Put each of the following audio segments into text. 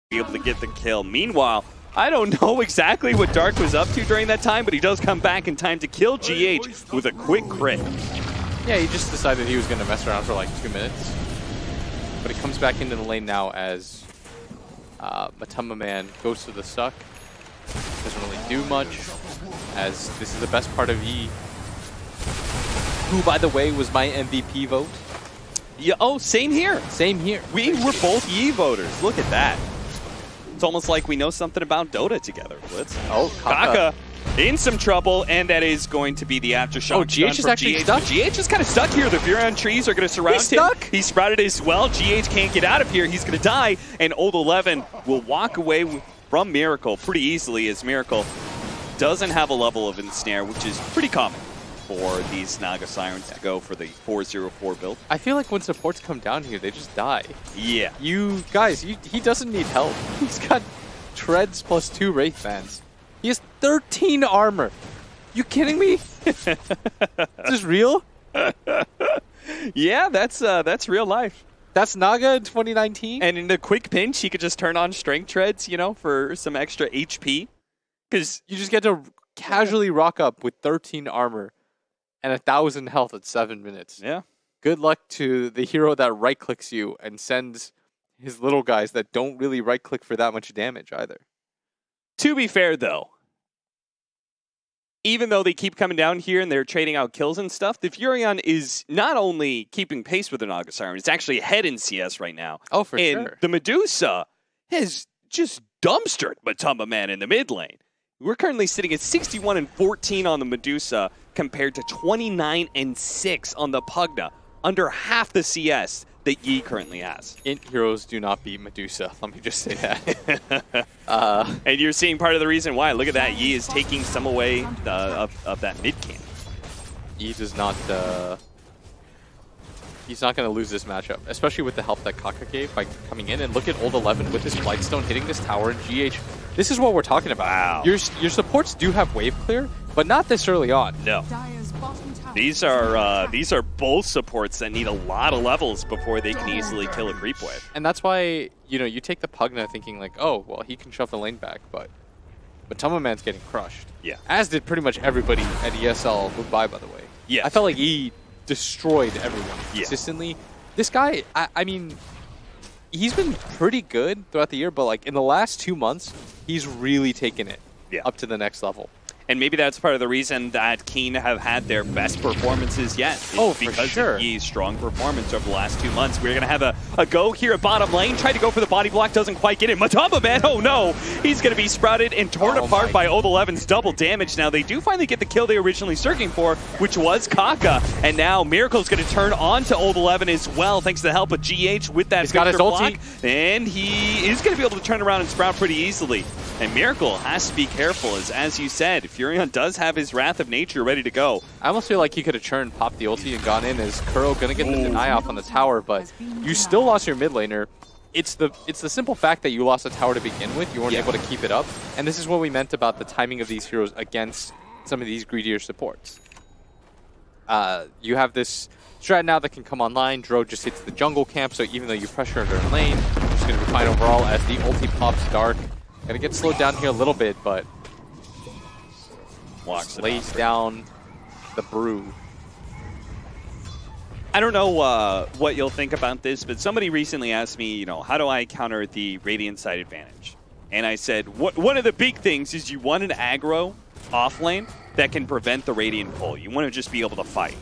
be able to get the kill. Meanwhile, I don't know exactly what Dark was up to during that time, but he does come back in time to kill GH with a quick crit. Yeah, he just decided he was going to mess around for like 2 minutes. But he comes back into the lane now as Matamba Man goes to the suck. Doesn't really do much, as this is the best part of Yi, who, by the way, was my MVP vote. Yeah, oh, same here. Same here. We were both Yi voters. Look at that. It's almost like we know something about Dota together, Blitz. Oh, KuroKy in some trouble, and that is going to be the aftershock. Oh, GH is actually stuck? GH is kind of stuck here. The Furion trees are going to surround him. Stuck? He's sprouted as well. GH can't get out of here. He's going to die, and Old 11 will walk away from Miracle pretty easily, as Miracle doesn't have a level of ensnare, which is pretty common for these Naga Sirens to go for the 404 build. I feel like when supports come down here, they just die. Yeah. You guys, he doesn't need help. He's got Treads plus 2 Wraith Bands. He has 13 armor. You kidding me? Is this real? Yeah, that's real life. That's Naga in 2019. And in the quick pinch, he could just turn on Strength Treads, you know, for some extra HP. Because you just get to casually rock up with 13 armor and 1,000 health at 7 minutes. Yeah. Good luck to the hero that right-clicks you and sends his little guys that don't really right-click for that much damage either. To be fair, though, even though they keep coming down here and they're trading out kills and stuff, the Furion is not only keeping pace with the Naga Siren, it's actually ahead in CS right now. Oh, for and sure. The Medusa has just dumpstered Matamba Man in the mid lane. We're currently sitting at 61-14 on the Medusa compared to 29-6 on the Pugna, under half the CS that Yi currently has. Int heroes do not beat Medusa. Let me just say that. And you're seeing part of the reason why. Look at that. Yi is taking some away of that mid camp. Yi does not... he's not going to lose this matchup, especially with the help that KuroKy gave by coming in. And look at Old 11 with his Blightstone hitting this tower and GH. This is what we're talking about. Wow. Your supports do have wave clear, but not this early on. No. These are both supports that need a lot of levels before they can easily kill a creep wave. And that's why, you take the Pugna thinking like, oh, well, he can shove the lane back, but Matamba Man's getting crushed. Yeah. As did pretty much everybody at ESL goodbye, by the way. Yeah. I felt like he destroyed everyone consistently. This guy, I mean, he's been pretty good throughout the year, but like in the last 2 months, he's really taken it up to the next level. And maybe that's part of the reason that Keen have had their best performances yet. Oh, for because sure. of Yi's strong performance over the last 2 months. We're going to have a go here at bottom lane. Try to go for the body block. Doesn't quite get it. Matamba Man, oh no. He's going to be sprouted and torn apart by Old 11's double damage. Now, they do finally get the kill they were originally searching for, which was KuroKy. And now Miracle's going to turn on to Old 11 as well, thanks to the help of GH with that got his block. ulti. And he is going to be able to turn around and sprout pretty easily. And Miracle has to be careful, as you said, Furion does have his Wrath of Nature ready to go. I almost feel like he could have turned, popped the ulti, and gone in as Kuro gonna get the deny off on the tower, but you still lost your mid laner. It's the simple fact that you lost a tower to begin with. You weren't able to keep it up, and this is what we meant about the timing of these heroes against some of these greedier supports. You have this strat now that can come online. Dro just hits the jungle camp, so even though you pressure under a lane, it's gonna be fine overall as the ulti pops Dark. Gonna get slowed down here a little bit, but lays down the brew. I don't know what you'll think about this, but somebody recently asked me, how do I counter the Radiant side advantage? And I said, one of the big things is you want an aggro off lane that can prevent the Radiant pull. You want to just be able to fight.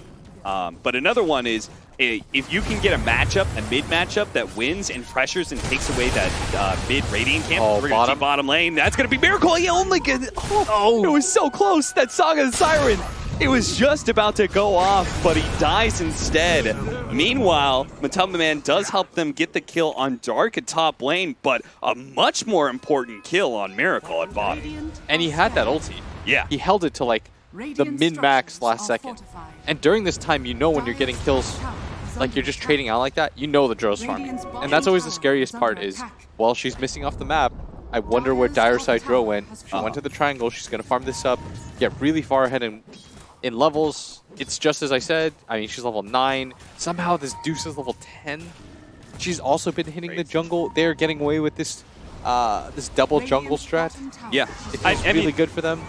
But another one is, if you can get a mid matchup that wins and pressures and takes away that mid Radiant camp, bottom lane, that's going to be Miracle. He only gets, it was so close. That Saga Siren, it was just about to go off, but he dies instead. Meanwhile, Matamba Man does help them get the kill on Dark at top lane, but a much more important kill on Miracle at bottom. And he had that ulti. Yeah. He held it to like the min-max last second. And during this time, when you're getting kills, like you're just trading out like that, the Dro's farming. And that's always the scariest part is, well, she's missing off the map. I wonder where Dire Side Dro went. She went to the triangle. She's going to farm this up, get really far ahead in levels. It's just as I said. I mean, she's level 9. Somehow this Deuce is level 10. She's also been hitting the jungle. They're getting away with this this double jungle strat. Yeah. It feels really good for them.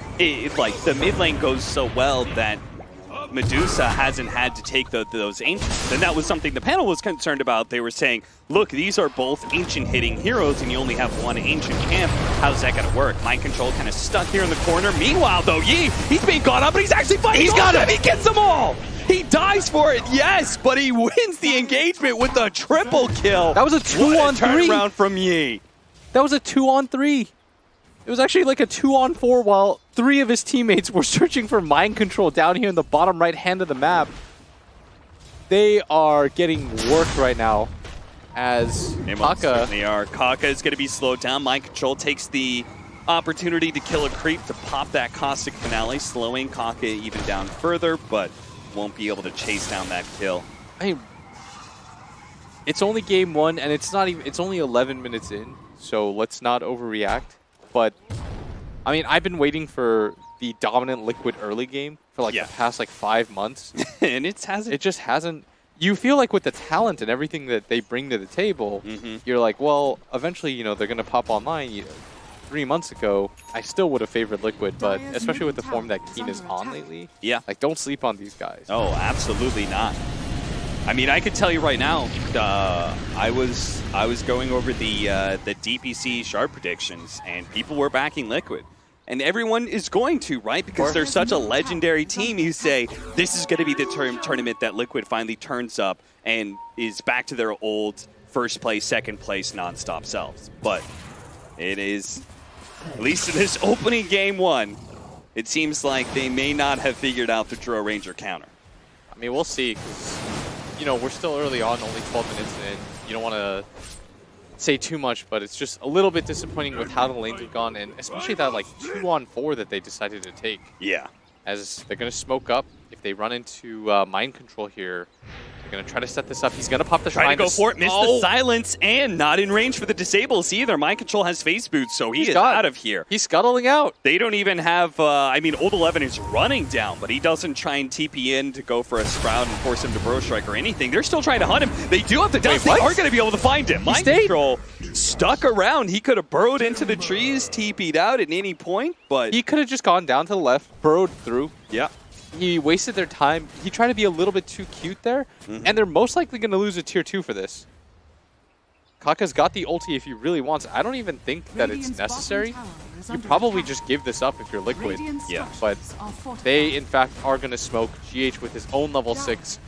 Like, the mid lane goes so well that Medusa hasn't had to take those ancients. And that was something the panel was concerned about. They were saying, look, these are both ancient hitting heroes and you only have one ancient camp. How's that going to work? Mind Control kind of stuck here in the corner. Meanwhile, though, Yi, he's being caught up, but he's actually fighting. He's got him. He gets them all. He dies for it, yes, but he wins the engagement with a triple kill. That was a 2-on-3 turnaround from Yi. That was a 2-on-3. It was actually like a 2-on-4 while 3 of his teammates were searching for mind control down here in the bottom right hand of the map. They are getting worked right now as KuroKy. They are. KuroKy is going to be slowed down. Mind Control takes the opportunity to kill a creep to pop that Caustic Finale, slowing KuroKy even down further, but won't be able to chase down that kill. I mean, it's only game 1 and it's not even. It's only 11 minutes in, so let's not overreact. But, I mean, I've been waiting for the dominant Liquid early game for like the past like 5 months. And it just hasn't. You feel like with the talent and everything that they bring to the table, you're like, well, eventually, you know, they're going to pop online. 3 months ago, I still would have favored Liquid, but especially with the form that Keen is on lately, like, don't sleep on these guys. Oh, absolutely not. I mean, I could tell you right now, I was going over the DPC Sharp predictions, and people were backing Liquid. And everyone is going to, right? Because they're such a legendary team. You say, this is going to be the tournament that Liquid finally turns up and is back to their old first place, second place, nonstop selves. But it is, at least in this opening game 1, it seems like they may not have figured out the Draw Ranger counter. I mean, we'll see. You know, we're still early on, only 12 minutes in. You don't want to say too much, but it's just a little bit disappointing with how the lanes have gone, and especially that like 2-on-4 that they decided to take. Yeah. As they're going to smoke up. If they run into mind control here, they're going to try to set this up. He's going to pop the Try to go for it, miss the silence, and not in range for the disables either. Mind Control has face boots, so he's out of here. He's scuttling out. They don't even have, I mean, Old 11 is running down, but he doesn't try and TP in to go for a Sprout and force him to Burrow Strike or anything. They're still trying to hunt him. They do have the dice. They are going to be able to find him. Mind Control stuck around. He could have burrowed into the trees, TP'd out at any point, but he could have just gone down to the left, burrowed through. Yeah. He wasted their time. He tried to be a little bit too cute there, and they're most likely going to lose a tier 2 for this. KuroKy's got the ulti if he really wants. I don't even think that it's necessary. You probably just give this up if you're Liquid. Yeah. But they, in fact, are going to smoke GH with his own level 6.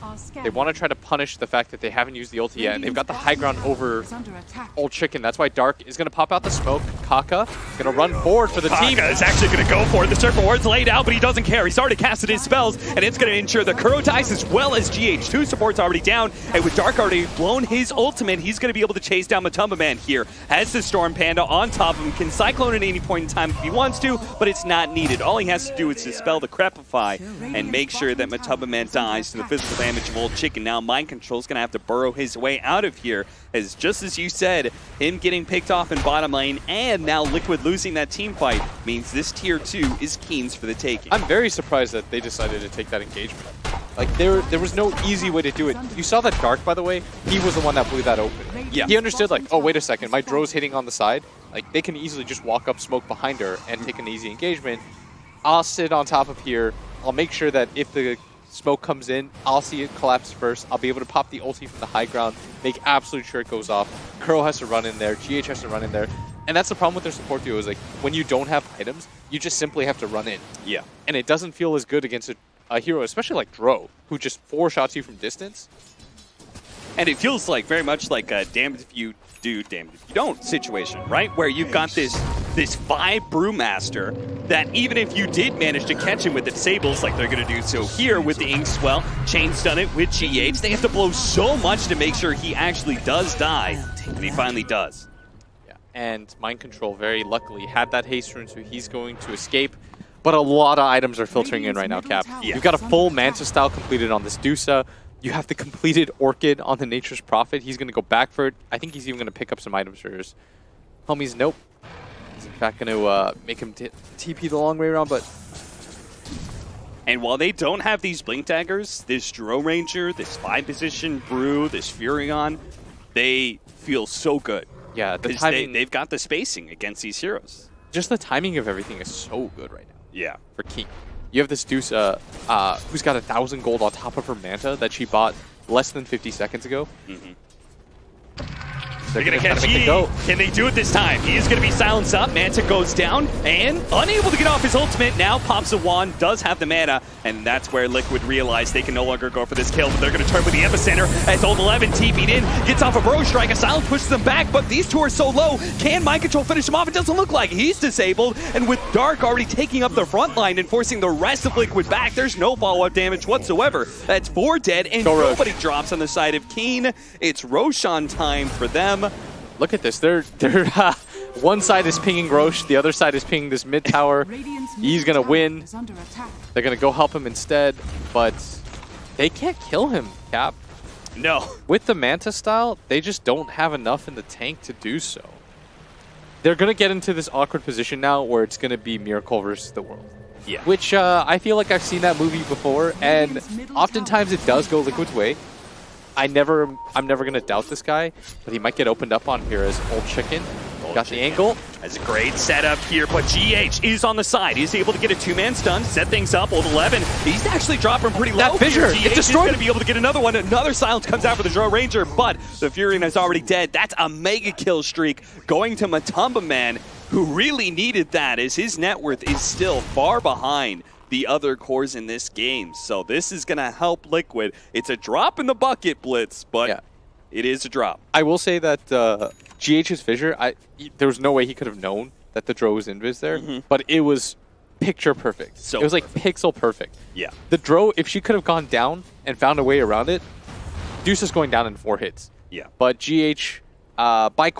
They want to try to punish the fact that they haven't used the ulti yet, and they've got the high ground over Old Chicken. That's why Dark is going to pop out the smoke. KuroKy going to run forward for the team. KuroKy is actually going to go for it. The Circle Ward's laid out, but he doesn't care. He's already casted his spells, and it's going to ensure the Kuro dies as well as GH. 2 support's already down, and with Dark already blown his ultimate, he's going to be able to chase down Matumba Man here. Has the Storm Panda on top of him, can Cyclone at any point in time if he wants to, but it's not needed. All he has to do is dispel the Crepify and make sure that Matumba Man dies to the physical damage of Old Chicken. Now Mind Control's going to have to burrow his way out of here, as just as you said, him getting picked off in bottom lane and now Liquid losing that team fight means this tier 2 is Keen's for the taking. I'm very surprised that they decided to take that engagement. Like, there was no easy way to do it. You saw that Dark, by the way, he was the one that blew that open. Yeah. He understood, like, oh, wait a second, my Dro's hitting on the side. Like, they can easily just walk up, smoke behind her, and take an easy engagement. I'll sit on top of here. I'll make sure that if the smoke comes in, I'll see it collapse first. I'll be able to pop the ulti from the high ground, make absolute sure it goes off. Kuro has to run in there. GH has to run in there. And that's the problem with their support duo is, like, when you don't have items, you just simply have to run in. Yeah. And it doesn't feel as good against a hero, especially like Dro, who just 4-shots you from distance. And it feels like very much like a damned if you do, damned if you don't situation, right? Where you've got this 5 Brewmaster that even if you did manage to catch him with the disables like they're going to do so here with the Inkswell, Chain's done it with GH, they have to blow so much to make sure he actually does die, and he finally does. Yeah, and Mind Control very luckily had that haste rune, so he's going to escape. But a lot of items are filtering in right now, Cap. Yeah. You've got a full Manta style completed on this Dusa. You have the completed Orchid on the Nature's Prophet. He's going to go back for it. I think he's even going to pick up some items for his homies. Nope. He's in fact going to make him TP the long way around, but... And while they don't have these Blink Daggers, this Dro Ranger, this 5-position Brew, this Furion, they feel so good. Yeah, the timing. They've got the spacing against these heroes. Just the timing of everything is so good right now. Yeah. For King. You have this Deuce who's got 1,000 gold on top of her Manta that she bought less than 50 seconds ago. They're going to catch Yi. Can they do it this time? He is going to be silenced up. Manta goes down and unable to get off his ultimate. Now pops a wand, does have the mana, and that's where Liquid realize they can no longer go for this kill, but they're going to turn with the epicenter as Old 11 TP'd in, gets off a Bro Strike. A silence pushes them back, but these two are so low. Can Mind Control finish him off? It doesn't look like he's disabled, and with Dark already taking up the front line and forcing the rest of Liquid back, there's no follow-up damage whatsoever. That's 4 dead, and nobody drops on the side of Keen. It's Roshan time for them. Look at this. They're one side is pinging Roche, the other side is pinging this mid tower. He's gonna win. They're gonna go help him instead, but they can't kill him, Cap. No. With the Manta style, they just don't have enough in the tank to do so. They're gonna get into this awkward position now where it's gonna be Miracle versus the world. Yeah. Which I feel like I've seen that movie before, and oftentimes it does go Liquid's way. I'm never gonna doubt this guy, but he might get opened up on here as Old Chicken. Got the angle. That's a great setup here, but GH is on the side. He's able to get a 2-man stun, set things up. Old 11, he's actually dropping pretty low. That fissure, GH it's destroyed. He's going to be able to get another one. Another silence comes out for the Drow Ranger, but the Furion is already dead. That's a mega kill streak going to Matumba Man, who really needed that, as his net worth is still far behind the other cores in this game. So this is going to help Liquid. It's a drop in the bucket, Blitz, but it is a drop. I will say that GH's fissure, there was no way he could have known that the Drow was invis there, but it was picture perfect. So it was like pixel perfect. Yeah. The Drow, if she could have gone down and found a way around it, Deuce is going down in 4 hits. Yeah. But GH, by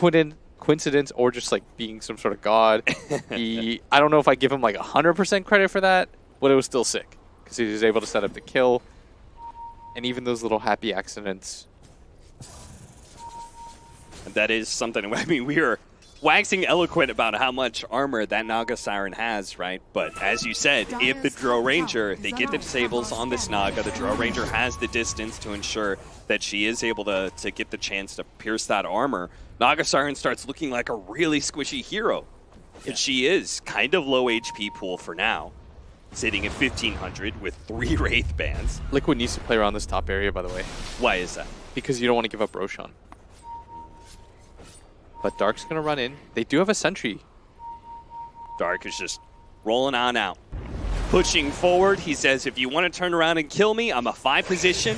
coincidence or just like being some sort of god, I don't know if I give him like 100% credit for that, but it was still sick because he was able to set up the kill, and even those little happy accidents. That is something. I mean, we are waxing eloquent about how much armor that Naga Siren has, right? But as you said, if the Drow Ranger, if they get the disables on this Naga, the Drow Ranger has the distance to ensure that she is able to get the chance to pierce that armor. Naga Siren starts looking like a really squishy hero. And she is kind of low HP pool for now, sitting at 1,500 with 3 Wraith bands. Liquid needs to play around this top area, by the way. Why is that? Because you don't want to give up Roshan. But Dark's going to run in. They do have a sentry. Dark is just rolling on out. Pushing forward, he says, if you want to turn around and kill me, I'm a 5 position.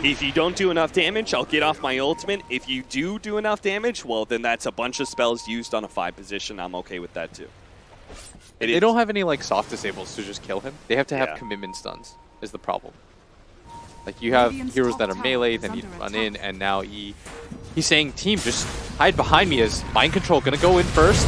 If you don't do enough damage, I'll get off my ultimate. If you do enough damage, well, then that's a bunch of spells used on a 5 position. I'm okay with that, too. They don't have any like soft disables to just kill him. They have to have commitment stuns, is the problem. Like, you have heroes that are melee, that need to run in, and now he's saying, team, just hide behind me. Is Mind Control going to go in first?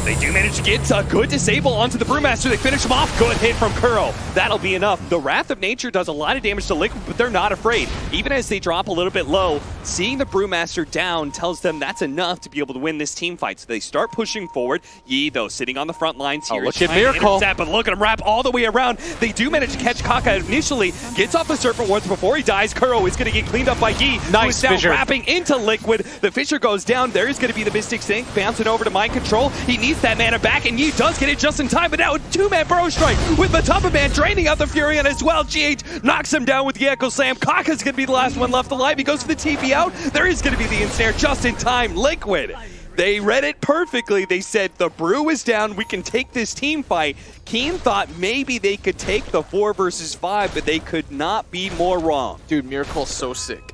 They do manage to get a good disable onto the Brewmaster. They finish him off. Good hit from Kuro. That'll be enough. The Wrath of Nature does a lot of damage to Liquid, but they're not afraid. Even as they drop a little bit low, seeing the Brewmaster down tells them that's enough to be able to win this team fight. So they start pushing forward. Yi, though, sitting on the front lines here. Oh, look at Miracle. But look at him wrap all the way around. They do manage to catch KuroKy initially. Gets off the Serpent Wards before he dies. Kuro is going to get cleaned up by Yi. Nice now fissure. Wrapping into Liquid. The Fissure goes down. There is going to be the Mystic Sink bouncing over to Mind Control. He needs that mana back, and Yi does get it just in time, but now a 2-man Bro Strike with Matumba Man draining out the Furion as well. GH knocks him down with the Echo Slam. KuroKy's going to be the last one left alive. He goes for the TP out. There is going to be the ensnare just in time. Liquid, they read it perfectly. They said, the Brew is down. We can take this team fight. Keen thought maybe they could take the 4 versus 5, but they could not be more wrong. Dude, Miracle's so sick.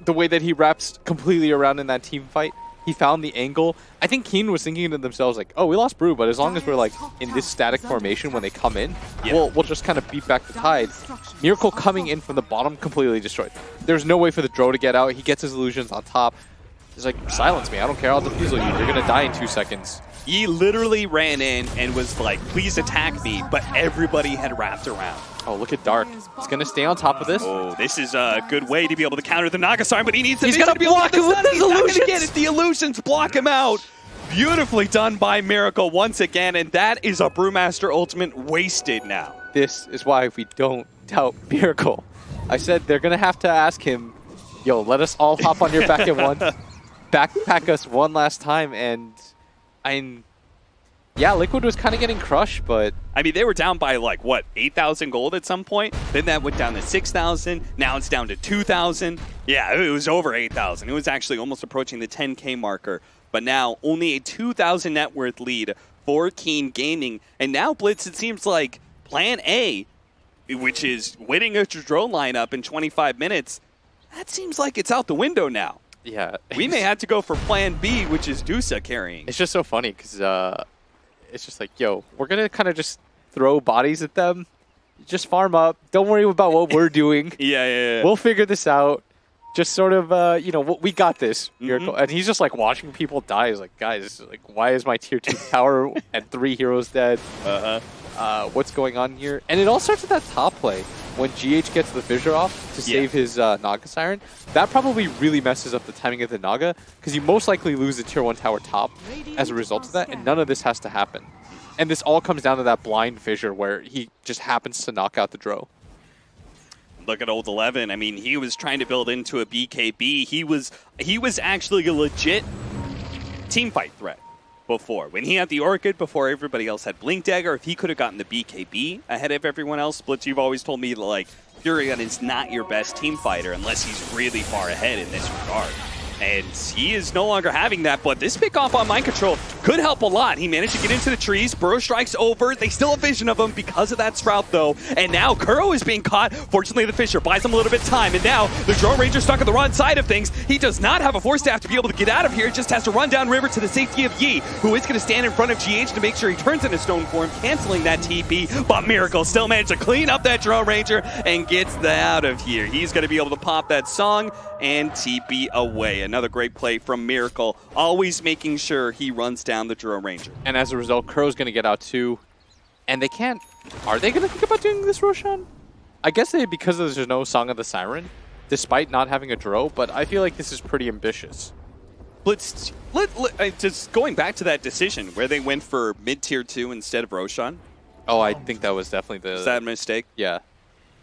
The way that he wraps completely around in that team fight. He found the angle. I think Keen was thinking to themselves like, oh, we lost Brew, but as long as we're like in this static formation when they come in, we'll just kind of beat back the tide. Miracle coming in from the bottom completely destroyed. There's no way for the Drow to get out. He gets his illusions on top. He's like, silence me. I don't care. I'll defuse you. You're going to die in 2 seconds. He literally ran in and was like, please attack me, but everybody had wrapped around. Oh, look at Dark. He's going to stay on top of this. Oh, this is a good way to be able to counter the Naga Siren, but he needs He's going to block him with his illusions. He's not going to get it. The illusions block him out. Beautifully done by Miracle once again, and that is a Brewmaster ultimate wasted now. This is why we don't doubt Miracle. I said they're going to have to ask him, yo, let us all hop on your back at once. backpack us one last time, and yeah, Liquid was kind of getting crushed, but I mean, they were down by like what, 8,000 gold at some point. Then that went down to 6,000. Now it's down to 2,000. Yeah, it was over 8,000. It was actually almost approaching the 10K marker. But now only a 2,000 net worth lead for Keen Gaming. And now Blitz, it seems like Plan A, which is winning a drone lineup in 25 minutes, that seems like it's out the window now. yeah, We may have to go for Plan B, which is Dusa carrying. it's just so funny because it's just like, yo, we're gonna kind of just throw bodies at them, just farm up. Don't worry about what we're doing. Yeah. We'll figure this out. Just sort of, you know, we got this. Miracle. And he's just like watching people die. He's like, guys, like, why is my tier 2 tower and 3 heroes dead? What's going on here? And it all starts with that top play. When GH gets the fissure off to save his Naga Siren, that probably really messes up the timing of the Naga, because you most likely lose the tier 1 tower top as a result of that, and none of this has to happen. And this all comes down to that blind fissure where he just happens to knock out the Dro. Look at Old 11. I mean, he was trying to build into a BKB. He was actually a legit teamfight threat before. When he had the Orchid, before everybody else had Blink Dagger, if he could have gotten the BKB ahead of everyone else, Blitz, you've always told me that, like, Furion is not your best team fighter unless he's really far ahead in this regard. And he is no longer having that, but this pick off on Mind Control could help a lot. He managed to get into the trees. Burrow Strike's over. They still have vision of him because of that Sprout, though. And now Kuro is being caught. Fortunately, the Fissure buys him a little bit of time. And now the Drone Ranger stuck on the wrong side of things. He does not have a Force Staff to be able to get out of here. Just has to run down river to the safety of Yi, who is going to stand in front of GH to make sure he turns into stone form, canceling that TP. But Miracle still managed to clean up that Drone Ranger and gets out of here. He's going to be able to pop that song and TP away. Another great play from Miracle, always making sure he runs down the Drone Ranger. And as a result, Kuro's going to get out too. And they can't... Are they going to think about doing this, Roshan? I guess they, because there's no Song of the Siren, despite not having a Dro, but I feel like this is pretty ambitious. Let's just going back to that decision where they went for mid-tier 2 instead of Roshan. Oh, I think that was definitely the... Is that a mistake? Yeah.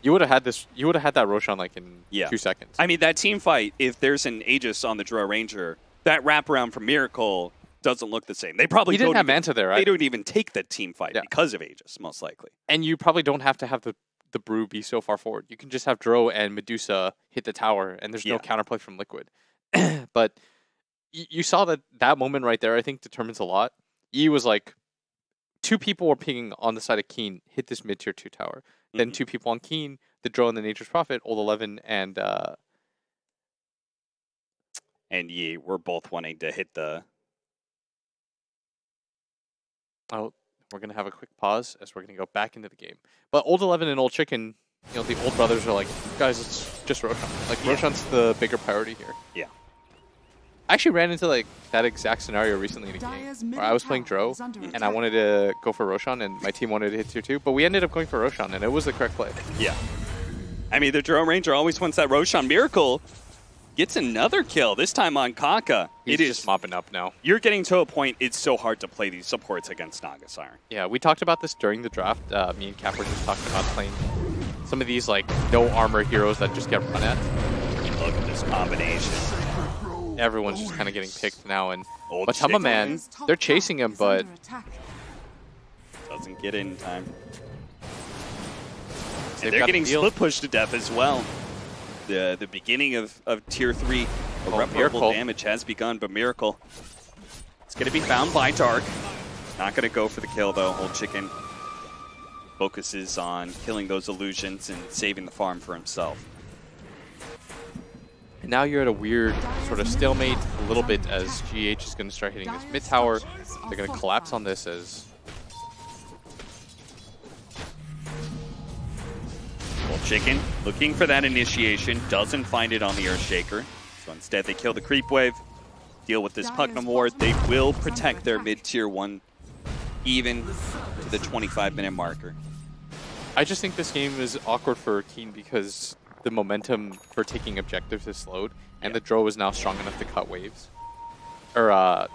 You would have had this. You would have had that Roshan like in 2 seconds. I mean, that team fight, if there's an Aegis on the Drone Ranger, that wraparound from Miracle doesn't look the same. They probably didn't have Manta there, right? They don't even take the team fight because of Aegis, most likely. And you probably don't have to have the Brew be so far forward. You can just have Dro and Medusa hit the tower, and there's no counterplay from Liquid. But you saw that moment right there, I think, determines a lot. E was like, 2 people were pinging on the side of Keen, hit this mid-tier 2 tower. Then 2 people on Keen, the Dro and the Nature's Prophet, Old 11, and Yi were both wanting to hit the... Oh, we're going to have a quick pause as we're going to go back into the game. But Old 11 and Old Chicken, you know, the old brothers are like, guys, it's just Roshan. Like, Roshan's the bigger priority here. Yeah. I actually ran into like that exact scenario recently in a game where I was playing Dro and I wanted to go for Roshan and my team wanted to hit tier 2, but we ended up going for Roshan and it was the correct play. Yeah. I mean, the Drone Ranger always wants that Roshan. Miracle gets another kill, this time on Kaka. He's just mopping up now. You're getting to a point, it's so hard to play these supports against Naga Siren. Yeah, we talked about this during the draft. Me and Cap were just talking about playing some of these like no armor heroes that just get run at. Look at this combination. Everyone's just kind of getting picked now, and Old Matama Man, they're chasing him, but doesn't get in time. And they're getting split pushed to death as well. The beginning of tier 3 irreparable damage has begun, but Miracle, it's going to be found by Dark. Not going to go for the kill though. Old Chicken focuses on killing those illusions and saving the farm for himself. And now you're at a weird sort of stalemate a little bit as GH is going to start hitting this mid tower. They're going to collapse on this as... Old Chicken looking for that initiation, doesn't find it on the Earthshaker. So instead they kill the creep wave, deal with this Putnam Ward. They will protect their mid-tier 1 even to the 25-minute marker. I just think this game is awkward for Keen because the momentum for taking objectives is slowed, and the Dro is now strong enough to cut waves. Or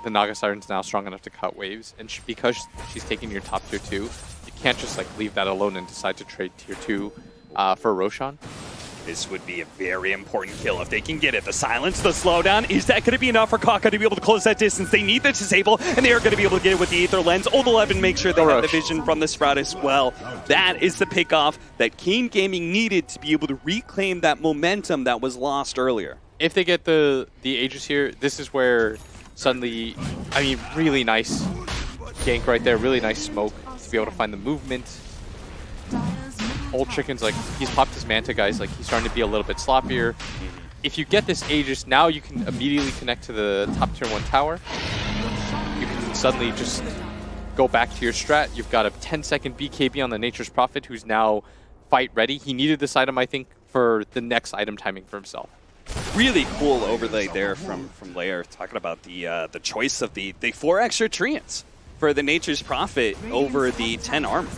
the Naga Siren's now strong enough to cut waves, and because she's taking your top tier 2, you can't just like leave that alone and decide to trade tier 2 for Roshan. This would be a very important kill if they can get it. The silence, the slowdown, is that going to be enough for KuroKy to be able to close that distance? They need the disable, and they are going to be able to get it with the Aether Lens. Old 11 make sure they have the vision from the Sprout as well. That is the pickoff that Keen Gaming needed to be able to reclaim that momentum that was lost earlier. If they get the Aegis here, this is where suddenly, I mean, really nice gank right there, really nice smoke to be able to find the movement. Old Chicken's like, he's popped his Manta, guys, like he's starting to be a little bit sloppier. If you get this Aegis, now you can immediately connect to the top tier 1 tower. You can suddenly just go back to your strat. You've got a 10-second BKB on the Nature's Prophet, who's now fight ready. He needed this item, I think, for the next item timing for himself. Really cool overlay there from Lair, talking about the choice of the 4 extra treants for the Nature's Prophet over the 10 armor.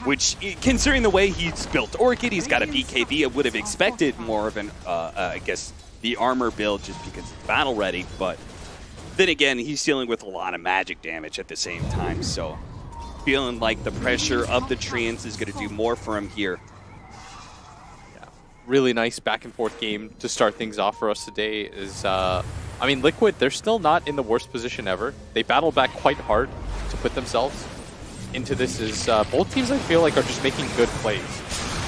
Which, considering the way he's built Orchid, he's got a BKB, I would have expected more of an, I guess, the armor build just because it's battle ready. But then again, he's dealing with a lot of magic damage at the same time. So feeling like the pressure of the treants is going to do more for him here. Yeah, really nice back and forth game to start things off for us today. Is I mean, Liquid, they're still not in the worst position ever. They battled back quite hard to put themselves into this. Is both teams, I feel like, are just making good plays.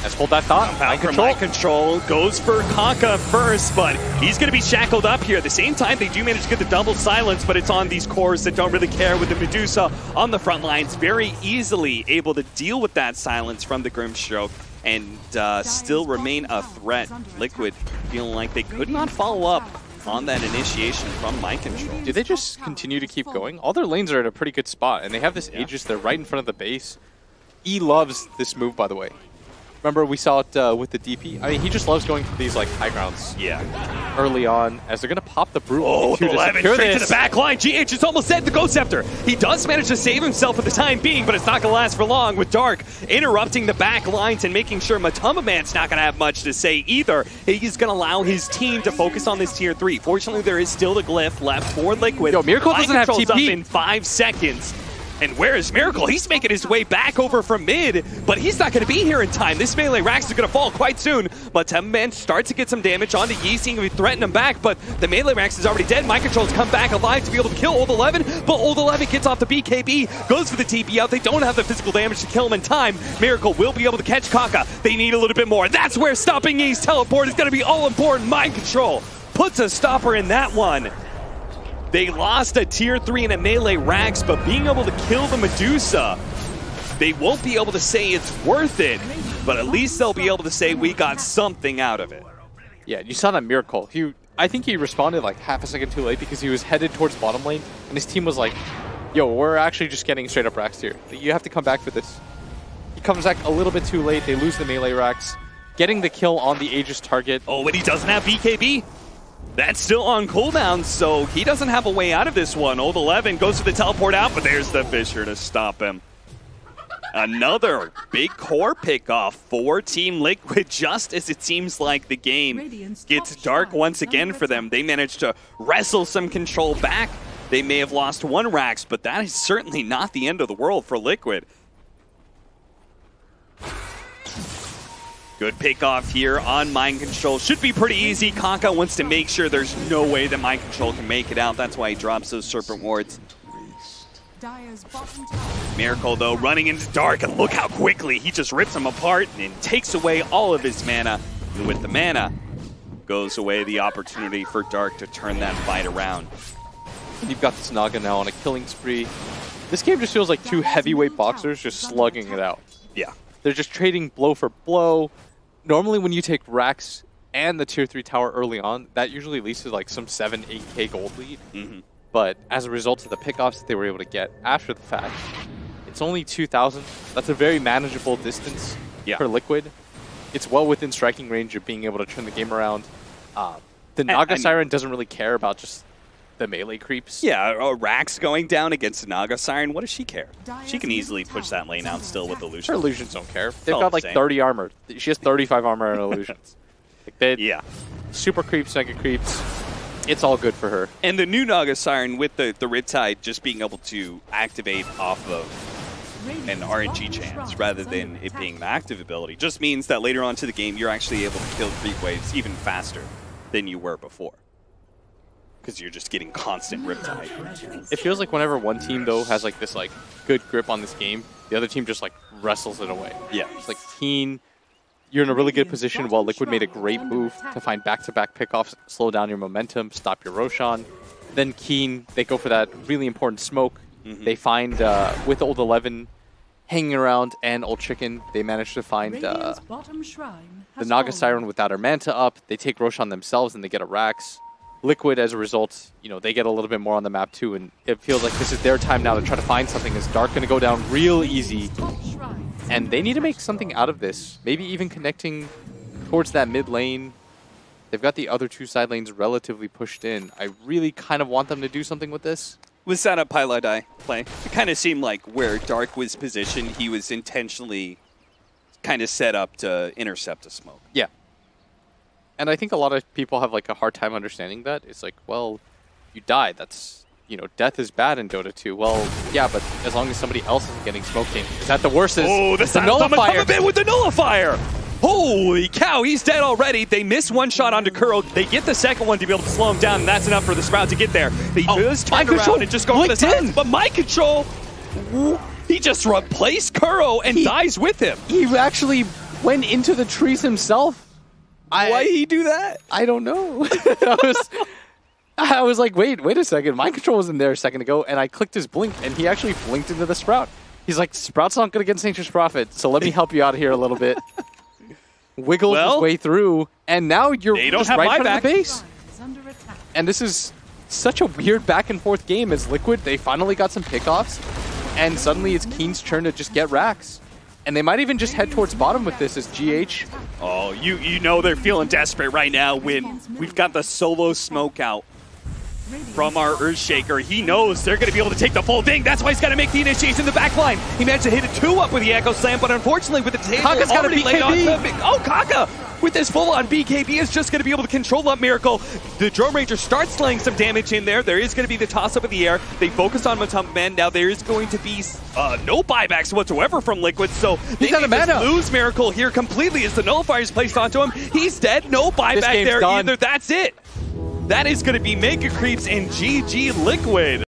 Let's hold that thought. Mind control goes for KuroKy first, but he's going to be shackled up here. At the same time, they do manage to get the double silence, but it's on these cores that don't really care with the Medusa on the front lines. Very easily able to deal with that silence from the Grimstroke and still remain a threat. Liquid feeling like they could not follow up on that initiation from Mind Control. Do they just continue to keep going? All their lanes are at a pretty good spot, and they have this Aegis. They're right in front of the base. E loves this move, by the way. Remember, we saw it with the DP. I mean, he just loves going for these like high grounds. Yeah. Early on, as they're gonna pop the Brute. Oh, the 11 straight to the back line. GH is almost dead. The Ghost Scepter. He does manage to save himself for the time being, but it's not gonna last for long. With Dark interrupting the back lines and making sure Matumbaman's not gonna have much to say either. He's gonna allow his team to focus on this tier 3. Fortunately, there is still the glyph left for Liquid. Yo, Miracle doesn't have TP. Up in 5 seconds. And where is Miracle? He's making his way back over from mid, but he's not going to be here in time. This melee Rax is going to fall quite soon. But Matumbaman starts to get some damage onto Yi, seeing if he threaten him back, but the melee Rax is already dead. Mind Control's come back alive to be able to kill Old 11, but Old 11 gets off the BKB, goes for the TP out. They don't have the physical damage to kill him in time. Miracle will be able to catch KuroKy. They need a little bit more. That's where stopping Yi's teleport is going to be all important. Mind Control puts a stopper in that one. They lost a tier 3 in a melee Rax, but being able to kill the Medusa, they won't be able to say it's worth it, but at least they'll be able to say we got something out of it. Yeah, you saw that Miracle. I think he responded like half a second too late because he was headed towards bottom lane, and his team was like, yo, we're actually just getting straight up Rax here. You have to come back for this. He comes back a little bit too late. They lose the melee Rax, getting the kill on the Aegis target. Oh, but he doesn't have BKB. That's still on cooldown, so he doesn't have a way out of this one. Old 11 goes for the teleport out, but there's the Fissure to stop him. Another big core pickoff for Team Liquid, just as it seems like the game gets dark once again for them. They managed to wrestle some control back. They may have lost one Rax, but that is certainly not the end of the world for Liquid. Good pickoff here on Mind Control. Should be pretty easy. KuroKy wants to make sure there's no way that Mind Control can make it out. That's why he drops those Serpent Wards. Miracle, though, running into Dark, and look how quickly he just rips him apart and takes away all of his mana. And with the mana, goes away the opportunity for Dark to turn that fight around. You've got this Naga now on a killing spree. This game just feels like two heavyweight boxers just slugging it out. Yeah. They're just trading blow for blow. Normally when you take Rax and the tier 3 tower early on, that usually leads to like some 7-8k gold lead. But as a result of the pickoffs that they were able to get after the fact, it's only 2,000. That's a very manageable distance for Liquid. It's well within striking range of being able to turn the game around. The Naga Siren doesn't really care about just the melee creeps. Yeah, Rax going down against Naga Siren, what does she care? She can easily push that lane out still with Illusions. Her Illusions don't care. They've got like 30 armor. She has 35 armor and Illusions. Like super creeps, mega creeps. It's all good for her. And the new Naga Siren with the Riptide just being able to activate off of an RNG chance rather than it being an active ability. Just means that later on to the game, you're actually able to kill creep waves even faster than you were before. Because you're just getting constant riptide. It feels like whenever one team, though, has like this like good grip on this game, the other team just like wrestles it away. Yeah. It's like Keen, you're in a really good position while Liquid made a great move to find back-to-back pickoffs, slow down your momentum, stop your Roshan. Then Keen, they go for that really important smoke. They find, with Old 11 hanging around and Old Chicken, they manage to find the Naga Siren without her Manta up. They take Roshan themselves and they get a Rax. Liquid, as a result, you know, they get a little bit more on the map too, and it feels like this is their time now to try to find something. As Dark going to go down real easy, and they need to make something out of this. Maybe even connecting towards that mid lane. They've got the other two side lanes relatively pushed in. I really kind of want them to do something with this. Was that a Pilot Eye play? It kind of seemed like where Dark was positioned, he was intentionally kind of set up to intercept a smoke. Yeah. And I think a lot of people have like a hard time understanding that. It's like, well, you died. That's, you know, death is bad in Dota 2. Well, yeah, but as long as somebody else isn't getting smoked in. Is that the worst? Oh, the nullifier! Come with the nullifier! Holy cow, he's dead already. They miss one shot onto Kuro. They get the second one to be able to slow him down, and that's enough for the Sprout to get there. They just turn around and just go for the sides. But Mind Control, he just replaced Kuro and dies with him. He actually went into the trees himself. Why did he do that? I don't know. I was like, wait a second. Mind Control was in there a second ago, and I clicked his blink, and he actually blinked into the Sprout. He's like, Sprout's not going to get Sanctuous Prophet, so let me help you out here a little bit. Wiggled his way through, and now you're just right in front of the base. And this is such a weird back-and-forth game as Liquid, they finally got some pickoffs, and suddenly it's Keen's turn to just get racks. And they might even just head towards bottom with this as GH. Oh, you know they're feeling desperate right now when we've got the solo smoke out from our Earthshaker. He knows they're going to be able to take the full thing. That's why he's got to make the initiation in the back line. He managed to hit a 2-up with the Echo Slam, but unfortunately with the table already laid on the... Oh, Kaka! With this full-on BKB is just going to be able to control that Miracle. The Drone Ranger starts laying some damage in there. There is going to be the toss-up in the air. They focused on Matumba Man. Now there is going to be no buybacks whatsoever from Liquid, so they can just lose Miracle here completely as the Nullifier is placed onto him. He's dead. No buyback there either. That's it. That is going to be Mega Creeps and GG Liquid.